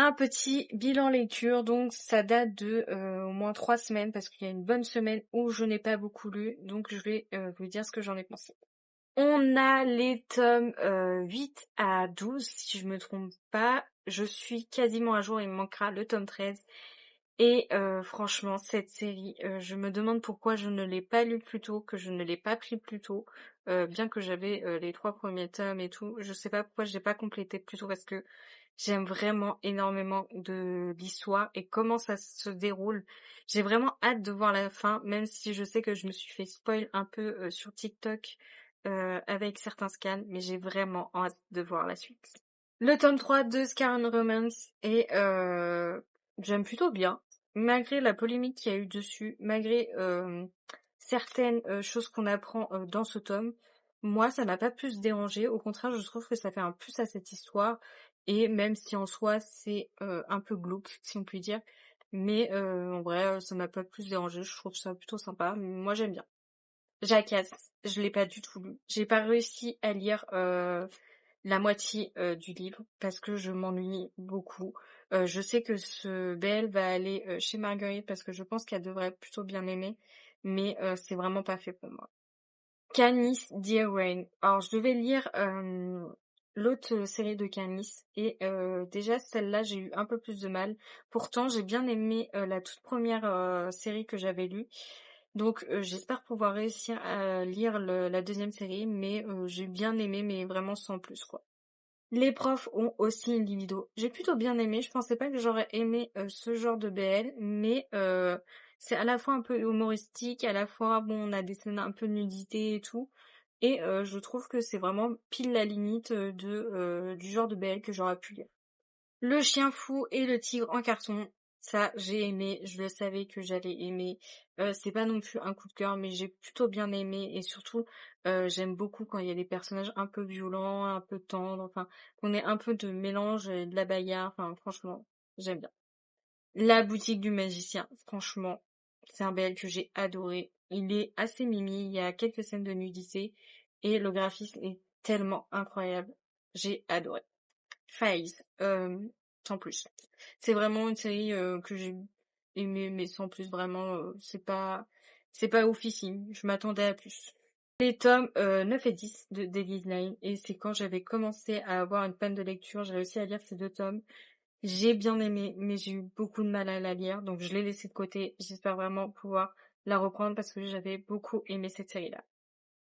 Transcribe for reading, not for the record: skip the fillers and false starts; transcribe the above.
Un petit bilan lecture, donc ça date de au moins 3 semaines parce qu'il y a une bonne semaine où je n'ai pas beaucoup lu, donc je vais vous dire ce que j'en ai pensé. On a les tomes 8 à 12, si je me trompe pas. Je suis quasiment à jour, il me manquera le tome 13. Et franchement, cette série, je me demande pourquoi je ne l'ai pas lu plus tôt, que je ne l'ai pas pris plus tôt, bien que j'avais les 3 premiers tomes et tout. Je sais pas pourquoi je l'ai pas complété plus tôt parce que j'aime vraiment énormément de l'histoire et comment ça se déroule. J'ai vraiment hâte de voir la fin, même si je sais que je me suis fait spoil un peu sur TikTok avec certains scans, mais j'ai vraiment hâte de voir la suite. Le tome 3 de Scar and Romance et j'aime plutôt bien, malgré la polémique qu'il y a eu dessus, malgré certaines choses qu'on apprend dans ce tome. Moi, ça m'a pas plus dérangé. Au contraire, je trouve que ça fait un plus à cette histoire. Et même si en soi, c'est un peu glauque, si on peut dire. Mais en vrai, ça m'a pas plus dérangé. Je trouve ça plutôt sympa. Moi, j'aime bien. Jackass, je l'ai pas du tout lu. J'ai pas réussi à lire la moitié du livre parce que je m'ennuie beaucoup. Je sais que ce BL va aller chez Marguerite parce que je pense qu'elle devrait plutôt bien aimer. Mais c'est vraiment pas fait pour moi. Canis Dear Rain. Alors, je devais lire l'autre série de Canis et déjà celle-là, j'ai eu un peu plus de mal. Pourtant, j'ai bien aimé la toute première série que j'avais lue. Donc, j'espère pouvoir réussir à lire la deuxième série, mais j'ai bien aimé, mais vraiment sans plus, quoi. Les profs ont aussi une libido. J'ai plutôt bien aimé. Je pensais pas que j'aurais aimé ce genre de BL, mais c'est à la fois un peu humoristique, à la fois bon, on a des scènes un peu de nudité et tout, et je trouve que c'est vraiment pile la limite du genre de BL que j'aurais pu lire. Le chien fou et le tigre en carton, ça j'ai aimé, je le savais que j'allais aimer. C'est pas non plus un coup de cœur, mais j'ai plutôt bien aimé et surtout j'aime beaucoup quand il y a des personnages un peu violents, un peu tendres, enfin qu'on ait un peu de mélange et de la bagarre, enfin franchement, j'aime bien. La boutique du magicien, franchement, c'est un BL que j'ai adoré. Il est assez mimi, il y a quelques scènes de nudité et le graphisme est tellement incroyable. J'ai adoré. Phase, sans plus. C'est vraiment une série que j'ai aimée, mais sans plus, vraiment, c'est pas oufissime. Je m'attendais à plus. Les tomes 9 et 10 de Daily Line, et c'est quand j'avais commencé à avoir une panne de lecture, j'ai réussi à lire ces 2 tomes. J'ai bien aimé, mais j'ai eu beaucoup de mal à la lire, donc je l'ai laissé de côté. J'espère vraiment pouvoir la reprendre parce que j'avais beaucoup aimé cette série-là.